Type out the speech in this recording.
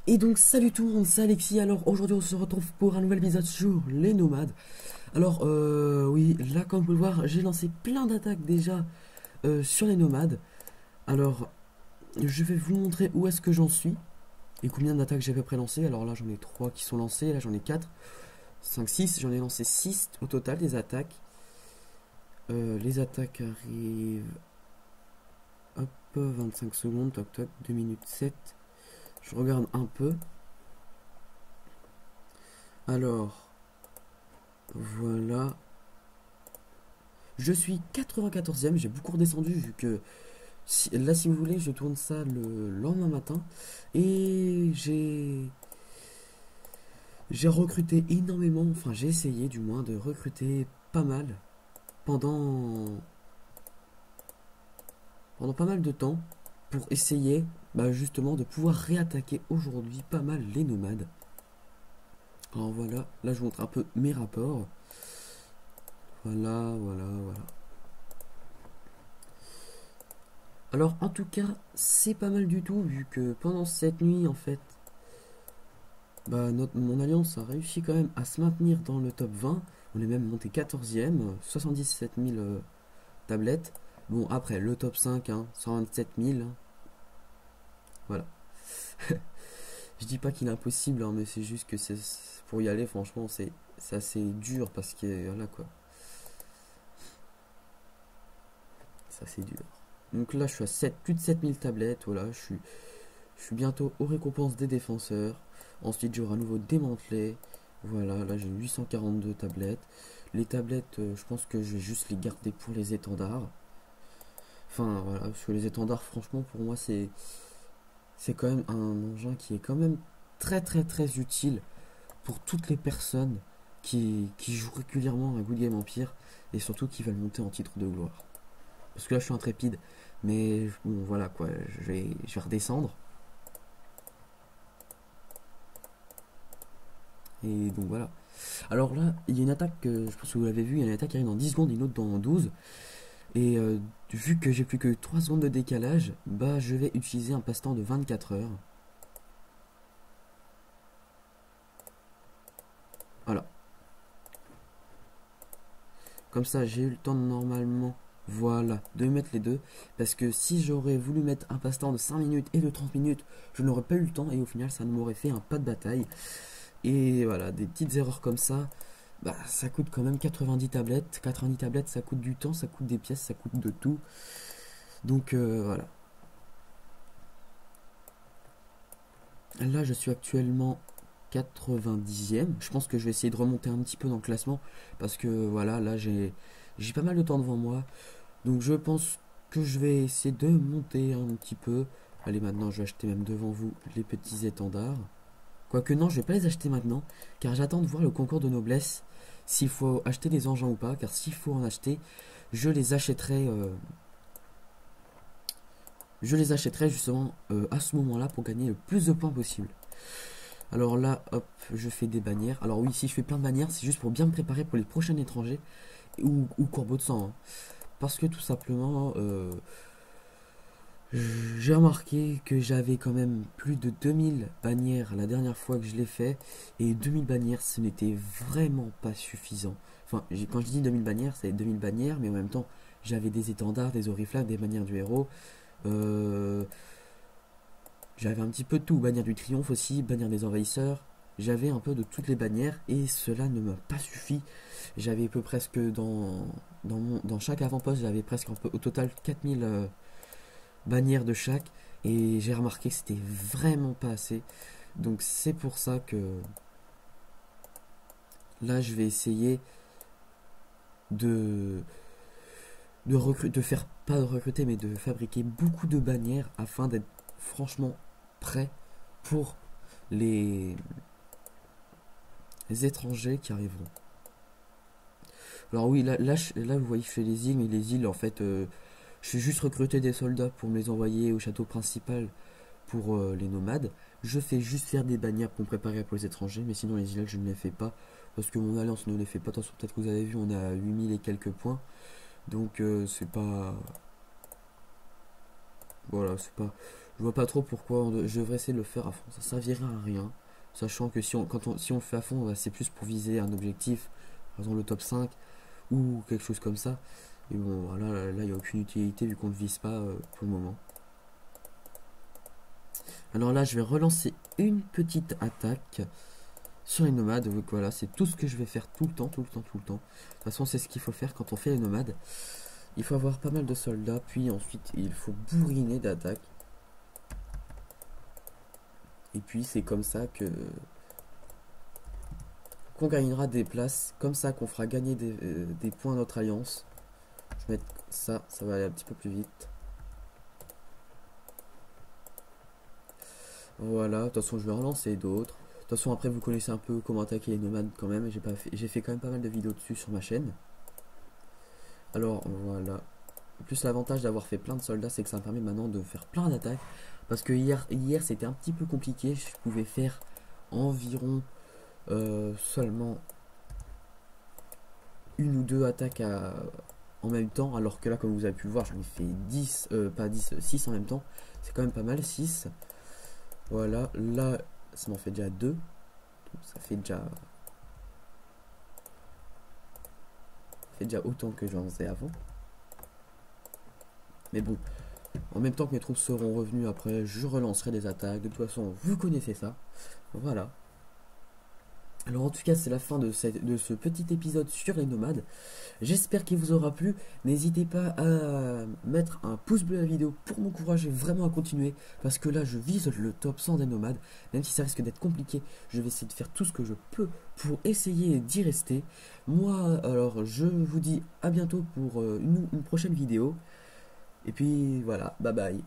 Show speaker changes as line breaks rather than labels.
Et donc salut tout le monde, c'est Alexis. Alors aujourd'hui on se retrouve pour un nouvel épisode sur les nomades. Alors oui, là comme vous pouvez le voir, j'ai lancé plein d'attaques déjà sur les nomades. Alors je vais vous montrer où est-ce que j'en suis et combien d'attaques j'ai à peu près lancées. Alors là j'en ai 3 qui sont lancées, là j'en ai 4, 5, 6, j'en ai lancé 6 au total des attaques. Les attaques arrivent, hop, 25 secondes, toc toc, 2 minutes 7. Je regarde un peu. Alors, voilà. Je suis 94e, j'ai beaucoup redescendu vu que là si vous voulez je tourne ça le lendemain matin et j'ai recruté énormément, enfin j'ai essayé du moins de recruter pas mal pendant pas mal de temps pour essayer justement de pouvoir réattaquer aujourd'hui pas mal les nomades. Alors voilà, là je vous montre un peu mes rapports. Voilà, voilà, voilà. Alors en tout cas, c'est pas mal du tout vu que pendant cette nuit en fait, mon alliance a réussi quand même à se maintenir dans le top 20. On est même monté 14e, 77 000 tablettes. Bon après le top 5, 127 000. Voilà. Je dis pas qu'il est impossible, mais c'est juste que c'est pour y aller franchement c'est assez dur parce que voilà quoi. C'est assez dur. Donc là je suis à plus de 7000 tablettes, voilà, je suis bientôt aux récompenses des défenseurs. Ensuite, j'aurai à nouveau démantelé. Voilà, là j'ai 842 tablettes. Les tablettes, je pense que je vais juste les garder pour les étendards. Enfin, voilà, parce que les étendards, franchement, pour moi, c'est quand même un engin qui est quand même très très très utile pour toutes les personnes qui jouent régulièrement à Good Game Empire et surtout qui veulent monter en titre de gloire. Parce que là, je suis intrépide, mais bon, voilà quoi, je vais redescendre. Et donc voilà. Alors là, il y a une attaque, je pense que vous l'avez vu, il y a une attaque qui arrive dans 10 secondes et une autre dans 12. Et vu que j'ai plus que 3 secondes de décalage, je vais utiliser un passe-temps de 24 heures. Voilà. Comme ça, j'ai eu le temps de, normalement, voilà, de mettre les deux. Parce que si j'aurais voulu mettre un passe-temps de 5 minutes et de 30 minutes, je n'aurais pas eu le temps et au final, ça ne m'aurait fait un pas de bataille. Et voilà, des petites erreurs comme ça, ça coûte quand même 90 tablettes. 90 tablettes, ça coûte du temps, ça coûte des pièces, ça coûte de tout. Donc voilà. Là, je suis actuellement 90e. Je pense que je vais essayer de remonter un petit peu dans le classement. Parce que voilà, là, j'ai pas mal de temps devant moi. Donc je pense que je vais essayer de monter un petit peu. Allez, maintenant, je vais acheter même devant vous les petits étendards. Quoique non, je vais pas les acheter maintenant. Car j'attends de voir le concours de noblesse. S'il faut acheter des engins ou pas. Car s'il faut en acheter, je les achèterai... je les achèterai justement à ce moment-là pour gagner le plus de points possible. Alors là, hop, je fais des bannières. Alors oui, si je fais plein de bannières, c'est juste pour bien me préparer pour les prochains étrangers ou corbeaux de sang. Parce que tout simplement, j'ai remarqué que j'avais quand même plus de 2000 bannières la dernière fois que je l'ai fait. Et 2000 bannières, ce n'était vraiment pas suffisant. Enfin, quand je dis 2000 bannières, c'est 2000 bannières, mais en même temps, j'avais des étendards, des oriflammes, des bannières du héros. Euh, J'avais un petit peu de tout, bannière du triomphe aussi, bannière des envahisseurs. J'avais un peu de toutes les bannières et cela ne m'a pas suffi. J'avais peu presque dans chaque avant-poste, j'avais presque un peu, au total 4000 bannières de chaque. Et j'ai remarqué que c'était vraiment pas assez. Donc c'est pour ça que là je vais essayer de, de faire, pas de recruter, mais de fabriquer beaucoup de bannières afin d'être franchement prêt pour les, les étrangers qui arriveront. Alors oui, là vous voyez je fais les îles, mais les îles en fait, je fais juste recruter des soldats pour me les envoyer au château principal pour les nomades. Je fais juste faire des bannières pour me préparer pour les étrangers, mais sinon les îles je ne les fais pas, parce que mon alliance ne les fait pas. Attention, peut-être que vous avez vu, on est à 8000 et quelques points, donc c'est pas... Voilà, c'est pas... Je vois pas trop pourquoi je devrais essayer de le faire à fond. Ça servirait à rien. Sachant que si on le fait à fond, bah, c'est plus pour viser un objectif, par exemple le top 5 ou quelque chose comme ça. Et bon, voilà, là, il n'y a aucune utilité vu qu'on ne vise pas pour le moment. Alors là, je vais relancer une petite attaque sur les nomades. Donc voilà, c'est tout ce que je vais faire tout le temps, tout le temps, tout le temps. De toute façon, c'est ce qu'il faut faire quand on fait les nomades. Il faut avoir pas mal de soldats, puis ensuite, il faut bourriner d'attaques. Et puis, c'est comme ça que qu'on gagnera des places, comme ça qu'on fera gagner des points à notre alliance. Je vais mettre ça, ça va aller un petit peu plus vite. Voilà, de toute façon je vais relancer d'autres. De toute façon après vous connaissez un peu comment attaquer les nomades quand même. J'ai fait quand même pas mal de vidéos dessus sur ma chaîne. Alors voilà. En plus l'avantage d'avoir fait plein de soldats, c'est que ça me permet maintenant de faire plein d'attaques. Parce que hier c'était un petit peu compliqué. Je pouvais faire environ seulement une ou deux attaques en même temps. Alors que là comme vous avez pu le voir j'en ai fait 10, pas 10, 6 en même temps. C'est quand même pas mal, 6. Voilà, là ça m'en fait déjà 2. Donc ça fait déjà autant que j'en faisais avant. Mais bon, en même temps que mes troupes seront revenues après, je relancerai des attaques. De toute façon, vous connaissez ça. Voilà. Alors en tout cas, c'est la fin de ce petit épisode sur les nomades. J'espère qu'il vous aura plu. N'hésitez pas à mettre un pouce bleu à la vidéo pour m'encourager vraiment à continuer. Parce que là, je vise le top 100 des nomades. Même si ça risque d'être compliqué, je vais essayer de faire tout ce que je peux pour essayer d'y rester. Moi, alors, je vous dis à bientôt pour une prochaine vidéo. Et puis voilà, bye bye.